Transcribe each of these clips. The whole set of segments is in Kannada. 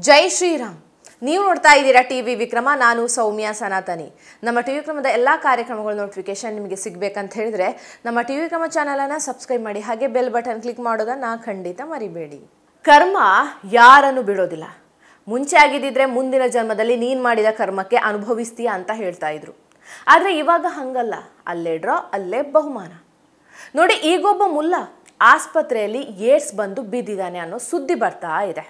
ಜೈ ಶ್ರೀರಾಮ್. ನೀವು ನೋಡ್ತಾ ಇದ್ದೀರಾ ಟಿವಿ ವಿಕ್ರಮ. ನಾನು ಸೌಮ್ಯ ಸನಾತನಿ. ನಮ್ಮ ಟಿವಿ ವಿಕ್ರಮದ ಎಲ್ಲ ಕಾರ್ಯಕ್ರಮಗಳ ನೋಟಿಫಿಕೇಶನ್ ನಿಮಗೆ ಸಿಗಬೇಕಂತ ಹೇಳಿದ್ರೆ ನಮ್ಮ ಟಿವಿ ವಿಕ್ರಮ ಚಾನಲನ್ನು ಸಬ್ಸ್ಕ್ರೈಬ್ ಮಾಡಿ, ಹಾಗೆ ಬೆಲ್ ಬಟನ್ ಕ್ಲಿಕ್ ಮಾಡೋದನ್ನು ಖಂಡಿತ ಮರಿಬೇಡಿ. ಕರ್ಮ ಯಾರನ್ನು ಬಿಡೋದಿಲ್ಲ. ಮುಂಚೆ ಆಗಿದ್ದಿದ್ರೆ ಮುಂದಿನ ಜನ್ಮದಲ್ಲಿ ನೀನು ಮಾಡಿದ ಕರ್ಮಕ್ಕೆ ಅನುಭವಿಸ್ತೀಯಾ ಅಂತ ಹೇಳ್ತಾ ಇದ್ರು. ಆದರೆ ಇವಾಗ ಹಂಗಲ್ಲ. ಅಲ್ಲೇ ಡ್ರಾ ಅಲ್ಲೇ ಬಹುಮಾನ. ನೋಡಿ, ಈಗೊಬ್ಬ ಮುಲ್ಲ ಆಸ್ಪತ್ರೆಯಲ್ಲಿ ಏಡ್ಸ್ ಬಂದು ಬಿದ್ದಿದ್ದಾನೆ ಅನ್ನೋ ಸುದ್ದಿ ಬರ್ತಾ ಇದೆ.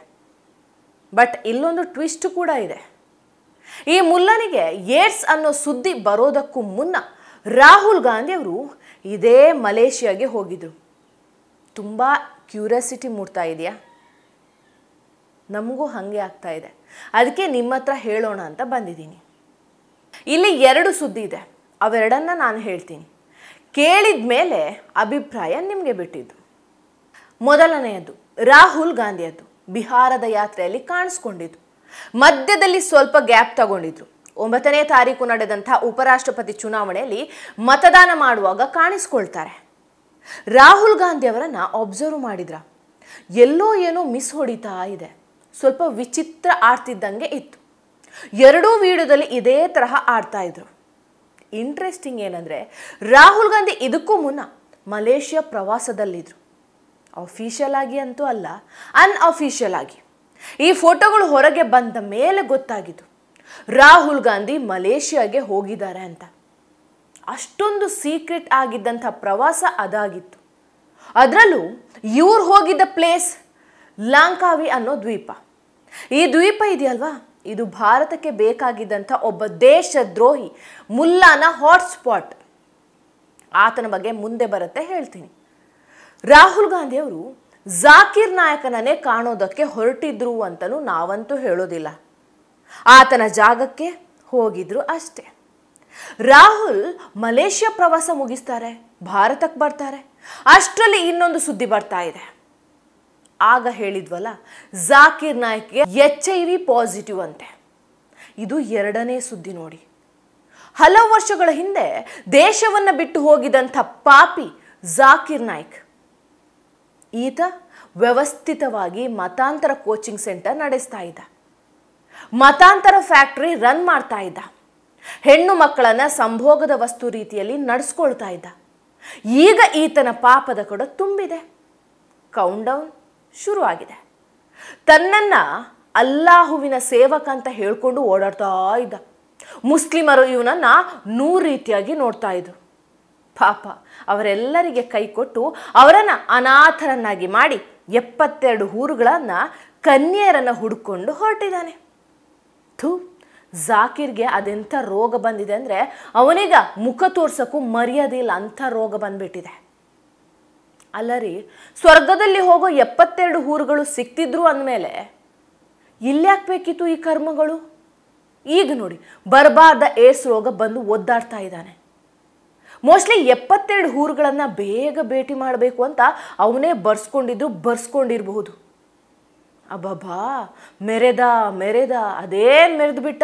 ಬಟ್ ಇಲ್ಲೊಂದು ಟ್ವಿಸ್ಟ್ ಕೂಡ ಇದೆ. ಈ ಮುಲ್ಲನಿಗೆ ಏಡ್ಸ್ ಅನ್ನೋ ಸುದ್ದಿ ಬರೋದಕ್ಕೂ ಮುನ್ನ ರಾಹುಲ್ ಗಾಂಧಿ ಅವರು ಇದೇ ಮಲೇಷಿಯಾಗೆ ಹೋಗಿದ್ರು. ತುಂಬ ಕ್ಯೂರಿಯಾಸಿಟಿ ಮೂಡ್ತಾ ಇದೆಯಾ? ನಮಗೂ ಹಾಗೆ ಆಗ್ತಾ ಇದೆ. ಅದಕ್ಕೆ ನಿಮ್ಮ ಹತ್ರ ಹೇಳೋಣ ಅಂತ ಬಂದಿದ್ದೀನಿ. ಇಲ್ಲಿ ಎರಡು ಸುದ್ದಿ ಇದೆ, ಅವೆರಡನ್ನ ನಾನು ಹೇಳ್ತೀನಿ. ಕೇಳಿದ ಮೇಲೆ ಅಭಿಪ್ರಾಯ ನಿಮಗೆ ಬಿಟ್ಟಿದ್ದು. ಮೊದಲನೆಯದು ರಾಹುಲ್ ಗಾಂಧಿಯದ್ದು. ಬಿಹಾರದ ಯಾತ್ರೆಯಲ್ಲಿ ಕಾಣಿಸ್ಕೊಂಡಿದ್ದು. ಮಧ್ಯದಲ್ಲಿ ಸ್ವಲ್ಪ ಗ್ಯಾಪ್ ತಗೊಂಡಿದ್ರು. 9ನೇ ತಾರೀಕು ನಡೆದಂಥ ಉಪರಾಷ್ಟ್ರಪತಿ ಚುನಾವಣೆಯಲ್ಲಿ ಮತದಾನ ಮಾಡುವಾಗ ಕಾಣಿಸ್ಕೊಳ್ತಾರೆ. ರಾಹುಲ್ ಗಾಂಧಿ ಅವರನ್ನು ಅಬ್ಸರ್ವ್ ಮಾಡಿದ್ರ? ಎಲ್ಲೋ ಏನೋ ಮಿಸ್ ಹೊಡಿತಾ ಇದೆ. ಸ್ವಲ್ಪ ವಿಚಿತ್ರ ಆಡ್ತಿದ್ದಂಗೆ ಇತ್ತು. ಎರಡೂ ವಿಡಿಯೋದಲ್ಲಿ ಇದೇ ತರಹ ಆಡ್ತಾ ಇದ್ರು. ಇಂಟ್ರೆಸ್ಟಿಂಗ್ ಏನಂದರೆ, ರಾಹುಲ್ ಗಾಂಧಿ ಇದಕ್ಕೂ ಮುನ್ನ ಮಲೇಷಿಯಾ ಪ್ರವಾಸದಲ್ಲಿದ್ದರು. ಅಫಿಷಿಯಲ್ ಆಗಿ ಅಂತೂ ಅಲ್ಲ, ಅನ್ಅಫಿಷಿಯಲ್ ಆಗಿ. ಈ ಫೋಟೋಗಳು ಹೊರಗೆ ಬಂದ ಮೇಲೆ ಗೊತ್ತಾಗಿದ್ದು ರಾಹುಲ್ ಗಾಂಧಿ ಮಲೇಷಿಯಾಗೆ ಹೋಗಿದ್ದಾರೆ ಅಂತ. ಅಷ್ಟೊಂದು ಸೀಕ್ರೆಟ್ ಆಗಿದ್ದಂಥ ಪ್ರವಾಸ ಅದಾಗಿತ್ತು. ಅದರಲ್ಲೂ ಇವ್ರು ಹೋಗಿದ್ದ ಪ್ಲೇಸ್ ಲಾಂಕಾವಿ ಅನ್ನೋ ದ್ವೀಪ. ಈ ದ್ವೀಪ ಇದೆಯಲ್ವಾ, ಇದು ಭಾರತಕ್ಕೆ ಬೇಕಾಗಿದ್ದಂಥ ಒಬ್ಬ ದೇಶದ್ರೋಹಿ ಮುಲ್ಲಾನ ಹಾಟ್ಸ್ಪಾಟ್. ಆತನ ಬಗ್ಗೆ ಮುಂದೆ ಬರುತ್ತೆ, ಹೇಳ್ತೀನಿ. ರಾಹುಲ್ ಗಾಂಧಿ ಅವರು ಜಾಕಿರ್ ನಾಯಕನನ್ನೇ ಕಾಣೋದಕ್ಕೆ ಹೊರಟಿದ್ರು ಅಂತಲೂ ನಾವಂತೂ ಹೇಳೋದಿಲ್ಲ. ಆತನ ಜಾಗಕ್ಕೆ ಹೋಗಿದ್ರು ಅಷ್ಟೇ. ರಾಹುಲ್ ಮಲೇಷಿಯಾ ಪ್ರವಾಸ ಮುಗಿಸ್ತಾರೆ, ಭಾರತಕ್ಕೆ ಬರ್ತಾರೆ. ಅಷ್ಟರಲ್ಲಿ ಇನ್ನೊಂದು ಸುದ್ದಿ ಬರ್ತಾ ಇದೆ. ಆಗ ಹೇಳಿದ್ವಲ್ಲ, ಜಾಕಿರ್ ನಾಯಕ್ಗೆ HIV ಪಾಸಿಟಿವ್ ಅಂತೆ. ಇದು ಎರಡನೇ ಸುದ್ದಿ ನೋಡಿ. ಹಲವು ವರ್ಷಗಳ ಹಿಂದೆ ದೇಶವನ್ನು ಬಿಟ್ಟು ಹೋಗಿದಂಥ ಪಾಪಿ ಜಾಕಿರ್ ನಾಯ್ಕ್. ಈತ ವ್ಯವಸ್ಥಿತವಾಗಿ ಮತಾಂತರ ಕೋಚಿಂಗ್ ಸೆಂಟರ್ ನಡೆಸ್ತಾ ಇದ್ದ. ಮತಾಂತರ ಫ್ಯಾಕ್ಟರಿ ರನ್ ಮಾಡ್ತಾ ಇದ್ದ. ಹೆಣ್ಣು ಮಕ್ಕಳನ್ನ ಸಂಭೋಗದ ವಸ್ತು ರೀತಿಯಲ್ಲಿ ನಡೆಸ್ಕೊಳ್ತಾ ಇದ್ದ. ಈಗ ಈತನ ಪಾಪದ ಕೊಡ ತುಂಬಿದೆ. ಕೌಂಟ್ ಡೌನ್ ಶುರು ಆಗಿದೆ. ತನ್ನನ್ನ ಅಲ್ಲಾಹುವಿನ ಸೇವಕ ಅಂತ ಹೇಳ್ಕೊಂಡು ಓಡಾಡ್ತಾ ಇದ್ದ. ಮುಸ್ಲಿಮರು ಇವನನ್ನ 100 ರೀತಿಯಾಗಿ ನೋಡ್ತಾ ಇದ್ರು. ಪಾಪ ಅವರೆಲ್ಲರಿಗೆ ಕೈ ಕೊಟ್ಟು ಅವರನ್ನು ಅನಾಥರನ್ನಾಗಿ ಮಾಡಿ 72 ಊರುಗಳನ್ನು ಕನ್ಯೆಯರನ್ನು ಹುಡುಕೊಂಡು ಹೊರಟಿದ್ದಾನೆ. ಜಾಕಿರ್ಗೆ ಅದೆಂಥ ರೋಗ ಬಂದಿದೆ ಅಂದರೆ, ಅವನೀಗ ಮುಖ ತೋರ್ಸಕ್ಕೂ ಮರ್ಯಾದೆ ಇಲ್ಲ, ಅಂಥ ರೋಗ ಬಂದ್ಬಿಟ್ಟಿದೆ. ಅಲ್ಲರಿ, ಸ್ವರ್ಗದಲ್ಲಿ ಹೋಗೋ 72 ಊರುಗಳು ಸಿಕ್ತಿದ್ರು ಅಂದಮೇಲೆ ಇಲ್ಲಾಕ್ಬೇಕಿತ್ತು ಈ ಕರ್ಮಗಳು? ಈಗ ನೋಡಿ, ಬರಬಾರ್ದ ಏಡ್ಸ್ ರೋಗ ಬಂದು ಒದ್ದಾಡ್ತಾ ಇದ್ದಾನೆ. ಮೋಸ್ಟ್ಲಿ 72 ಊರುಗಳನ್ನು ಬೇಗ ಭೇಟಿ ಮಾಡಬೇಕು ಅಂತ ಅವನೇ ಬರ್ಸ್ಕೊಂಡಿರಬಹುದು. ಅಬ್ಬಬ್ಬಾ, ಮೆರೆದ ಅದೇನು ಮೆರೆದು ಬಿಟ್ಟ.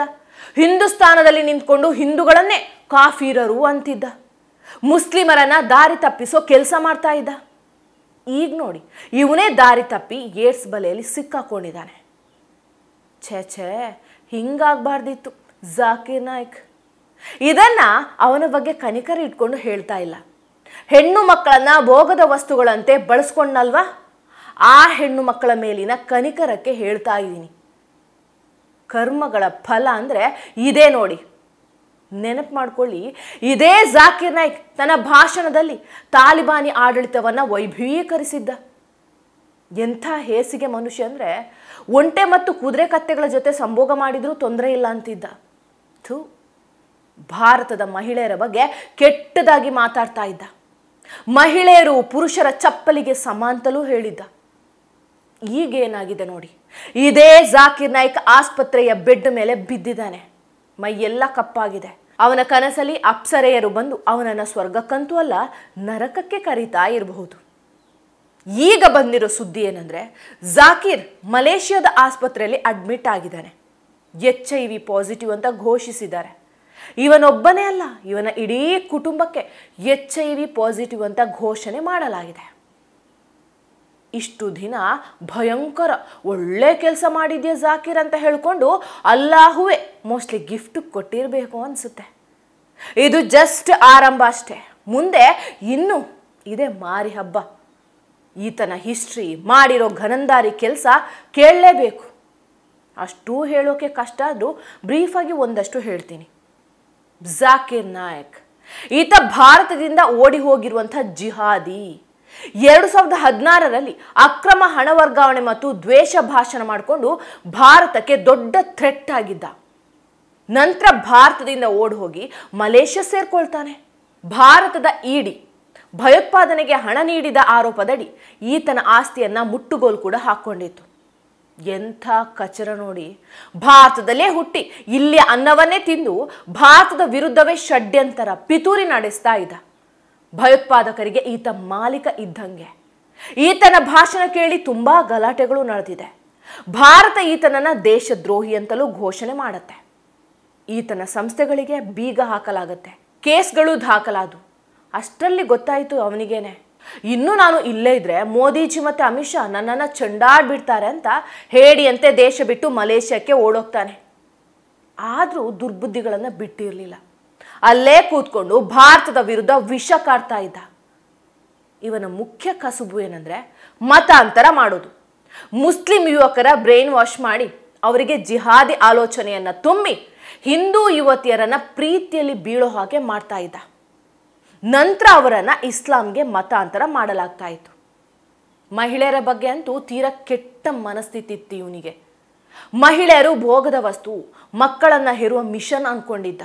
ಹಿಂದೂಸ್ತಾನದಲ್ಲಿ ನಿಂತ್ಕೊಂಡು ಹಿಂದೂಗಳನ್ನೇ ಕಾಫಿರರು ಅಂತಿದ್ದ. ಮುಸ್ಲಿಮರನ್ನ ದಾರಿ ತಪ್ಪಿಸೋ ಕೆಲಸ ಮಾಡ್ತಾ ಇದ್ದ. ಈಗ ನೋಡಿ, ಇವನೇ ದಾರಿ ತಪ್ಪಿ ಏಡ್ಸ್ ಬಲೆಯಲ್ಲಿ ಸಿಕ್ಕಾಕೊಂಡಿದ್ದಾನೆ. ಛೇ, ಹಿಂಗಾಗಬಾರ್ದಿತ್ತು ಜಾಕಿರ್ ನಾಯ್ಕ್. ಇದನ್ನ ಅವನ ಬಗ್ಗೆ ಕನಿಕರ ಇಟ್ಕೊಂಡು ಹೇಳ್ತಾ ಇಲ್ಲ. ಹೆಣ್ಣು ಮಕ್ಕಳನ್ನ ಭೋಗದ ವಸ್ತುಗಳಂತೆ ಬಳಸ್ಕೊಂಡಲ್ವಾ, ಆ ಹೆಣ್ಣು ಮಕ್ಕಳ ಮೇಲಿನ ಕನಿಕರಕ್ಕೆ ಹೇಳ್ತಾ ಇದ್ದೀನಿ. ಕರ್ಮಗಳ ಫಲ ಅಂದರೆ ಇದೇ ನೋಡಿ. ನೆನಪು ಮಾಡ್ಕೊಳ್ಳಿ, ಇದೇ ಜಾಕಿರ್ ನಾಯ್ಕ್ ತನ್ನ ಭಾಷಣದಲ್ಲಿ ತಾಲಿಬಾನಿ ಆಡಳಿತವನ್ನು ವೈಭವೀಕರಿಸಿದ್ದ. ಎಂಥ ಹೇಸಿಗೆ ಮನುಷ್ಯ ಅಂದರೆ, ಒಂಟೆ ಮತ್ತು ಕುದುರೆ ಕತ್ತೆಗಳ ಜೊತೆ ಸಂಭೋಗ ಮಾಡಿದ್ರೂ ತೊಂದರೆ ಇಲ್ಲ ಅಂತಿದ್ದ. ಭಾರತದ ಮಹಿಳೆಯರ ಬಗ್ಗೆ ಕೆಟ್ಟದಾಗಿ ಮಾತಾಡ್ತಾ ಇದ್ದ. ಮಹಿಳೆಯರು ಪುರುಷರ ಚಪ್ಪಲಿಗೆ ಸಮ ಅಂತಲೂ ಹೇಳಿದ್ದ. ಈಗೇನಾಗಿದೆ ನೋಡಿ, ಇದೇ ಜಾಕಿರ್ ನಾಯ್ಕ್ ಆಸ್ಪತ್ರೆಯ ಬೆಡ್ ಮೇಲೆ ಬಿದ್ದಿದ್ದಾನೆ. ಮೈಯೆಲ್ಲ ಕಪ್ಪಾಗಿದೆ. ಅವನ ಕನಸಲ್ಲಿ ಅಪ್ಸರೆಯರು ಬಂದು ಅವನನ್ನು ಸ್ವರ್ಗಕ್ಕಂತೂ ಅಲ್ಲ, ನರಕಕ್ಕೆ ಕರೀತಾ ಇರಬಹುದು. ಈಗ ಬಂದಿರೋ ಸುದ್ದಿ ಏನಂದ್ರೆ, ಜಾಕಿರ್ ಮಲೇಷಿಯಾದ ಆಸ್ಪತ್ರೆಯಲ್ಲಿ ಅಡ್ಮಿಟ್ ಆಗಿದ್ದಾನೆ. HIV ಪಾಸಿಟಿವ್ ಅಂತ ಘೋಷಿಸಿದ್ದಾರೆ. ಇವನೊಬ್ಬನೇ ಅಲ್ಲ, ಇವನ ಇಡೀ ಕುಟುಂಬಕ್ಕೆ HIV ಪಾಸಿಟಿವ್ ಅಂತ ಘೋಷಣೆ ಮಾಡಲಾಗಿದೆ. ಇಷ್ಟು ದಿನ ಭಯಂಕರ ಒಳ್ಳೆ ಕೆಲಸ ಮಾಡಿದ್ಯಾ ಜಾಕಿರ್ ಅಂತ ಹೇಳ್ಕೊಂಡು ಅಲ್ಲಾಹುವೆ ಮೋಸ್ಟ್ಲಿ ಗಿಫ್ಟ್ ಕೊಟ್ಟಿರಬೇಕು ಅನಿಸುತ್ತೆ. ಇದು ಜಸ್ಟ್ ಆರಂಭ ಅಷ್ಟೇ. ಮುಂದೆ ಇನ್ನೂ ಇದೆ ಮಾರಿ ಹಬ್ಬ. ಈತನ ಹಿಸ್ಟ್ರಿ, ಮಾಡಿರೋ ಘನಂದಾರಿ ಕೆಲಸ ಕೇಳಲೇಬೇಕು. ಅಷ್ಟೂ ಹೇಳೋಕೆ ಕಷ್ಟ ಆದರೂ ಬ್ರೀಫಾಗಿ ಒಂದಷ್ಟು ಹೇಳ್ತೀನಿ. ಜಾಕಿರ್ ನಾಯಕ್ ಈತ ಭಾರತದಿಂದ ಓಡಿ ಹೋಗಿರುವಂಥ ಜಿಹಾದಿ. 2016ರಲ್ಲಿ ಅಕ್ರಮ ಹಣ ವರ್ಗಾವಣೆ ಮತ್ತು ದ್ವೇಷ ಭಾಷಣ ಮಾಡಿಕೊಂಡು ಭಾರತಕ್ಕೆ ದೊಡ್ಡ ಥ್ರೆಟ್ ಆಗಿದ್ದ. ನಂತರ ಭಾರತದಿಂದ ಓಡಿ ಹೋಗಿ ಮಲೇಷ್ಯಾ ಸೇರ್ಕೊಳ್ತಾನೆ. ಭಾರತದ ಇಡಿ ಭಯೋತ್ಪಾದನೆಗೆ ಹಣ ನೀಡಿದ ಆರೋಪದಡಿ ಈತನ ಆಸ್ತಿಯನ್ನ ಮುಟ್ಟುಗೋಲು ಕೂಡ ಹಾಕ್ಕೊಂಡಿತ್ತು. ಎಂಥ ಕಚರ ನೋಡಿ. ಭಾರತದಲ್ಲೇ ಹುಟ್ಟಿ ಇಲ್ಲಿ ಅನ್ನವನ್ನೇ ತಿಂದು ಭಾರತದ ವಿರುದ್ಧವೇ ಷಡ್ಯಂತರ ಪಿತೂರಿ ನಡೆಸ್ತಾ ಇದ್ದ. ಭಯೋತ್ಪಾದಕರಿಗೆ ಈತ ಮಾಲೀಕ ಇದ್ದಂಗೆ. ಈತನ ಭಾಷಣ ಕೇಳಿ ತುಂಬಾ ಗಲಾಟೆಗಳು ನಡೆದಿದೆ. ಭಾರತ ಈತನನ್ನ ದೇಶದ್ರೋಹಿ ಅಂತಲೂ ಘೋಷಣೆ ಮಾಡುತ್ತೆ. ಈತನ ಸಂಸ್ಥೆಗಳಿಗೆ ಬೀಗ ಹಾಕಲಾಗತ್ತೆ. ಕೇಸ್ಗಳು ದಾಖಲಾದವು. ಅಷ್ಟರಲ್ಲಿ ಗೊತ್ತಾಯಿತು ಅವನಿಗೇನೆ, ಇನ್ನು ನಾನು ಇಲ್ಲೇ ಇದ್ರೆ ಮೋದಿಜಿ ಮತ್ತೆ ಅಮಿತ್ ಶಾ ನನ್ನನ್ನು ಚಂಡಾಡ್ಬಿಡ್ತಾರೆ ಅಂತ ಹೇಡಿಯಂತೆ ದೇಶ ಬಿಟ್ಟು ಮಲೇಷ್ಯಾಕ್ಕೆ ಓಡೋಗ್ತಾನೆ. ಆದರೂ ದುರ್ಬುದ್ಧಿಗಳನ್ನು ಬಿಟ್ಟಿರಲಿಲ್ಲ. ಅಲ್ಲೇ ಕೂತ್ಕೊಂಡು ಭಾರತದ ವಿರುದ್ಧ ವಿಷ ಕಾಡ್ತಾ ಇದ್ದ. ಇವನ ಮುಖ್ಯ ಕಸುಬು ಏನಂದ್ರೆ ಮತಾಂತರ ಮಾಡೋದು. ಮುಸ್ಲಿಂ ಯುವಕರ ಬ್ರೈನ್ ವಾಶ್ ಮಾಡಿ ಅವರಿಗೆ ಜಿಹಾದಿ ಆಲೋಚನೆಯನ್ನ ತುಂಬಿ ಹಿಂದೂ ಯುವತಿಯರನ್ನ ಪ್ರೀತಿಯಲ್ಲಿ ಬೀಳೋ ಹಾಗೆ ಮಾಡ್ತಾ ಇದ್ದ. ನಂತರ ಅವರನ್ನ ಇಸ್ಲಾಂಗೆ ಮತಾಂತರ ಮಾಡಲಾಗ್ತಾ ಇತ್ತು. ಮಹಿಳೆಯರ ಬಗ್ಗೆ ಅಂತೂ ತೀರಾ ಕೆಟ್ಟ ಮನಸ್ಥಿತಿ ಇತ್ತು ಇವನಿಗೆ. ಮಹಿಳೆಯರು ಭೋಗದ ವಸ್ತು, ಮಕ್ಕಳನ್ನ ಹೆರುವ ಮಿಷನ್ ಅನ್ಕೊಂಡಿದ್ದ.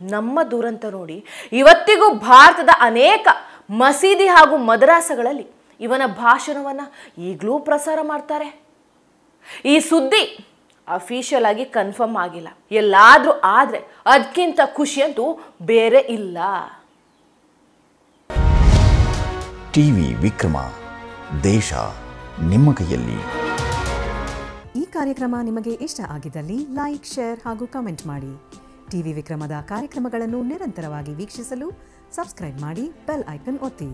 ನಮ್ಮ ದುರಂತ ನೋಡಿ ಇವತ್ತಿಗೂ ಭಾರತದ ಅನೇಕ ಮಸೀದಿ ಹಾಗೂ ಮದರಾಸಗಳಲ್ಲಿ ಇವನ ಭಾಷಣವನ್ನ ಈಗಲೂ ಪ್ರಸಾರ ಮಾಡ್ತಾರೆ. ಈ ಸುದ್ದಿ ಅಫಿಷಿಯಲ್ ಆಗಿ ಕನ್ಫರ್ಮ್ ಆಗಿಲ್ಲ. ಎಲ್ಲಾದ್ರೂ ಆದ್ರೆ ಅದಕ್ಕಿಂತ ಖುಷಿಯಂತೂ ಬೇರೆ ಇಲ್ಲ. ಟಿವಿ ವಿಕ್ರಮ, ದೇಶ ನಿಮ್ಮ ಕೈಯಲ್ಲಿ. ಈ ಕಾರ್ಯಕ್ರಮ ನಿಮಗೆ ಇಷ್ಟ ಆಗಿದ್ದಲ್ಲಿ ಲೈಕ್, ಶೇರ್ ಹಾಗೂ ಕಮೆಂಟ್ ಮಾಡಿ. ಟಿವಿ ವಿಕ್ರಮದ ಕಾರ್ಯಕ್ರಮಗಳನ್ನು ನಿರಂತರವಾಗಿ ವೀಕ್ಷಿಸಲು ಸಬ್ಸ್ಕ್ರೈಬ್ ಮಾಡಿ, ಬೆಲ್ ಐಕನ್ ಒತ್ತಿ.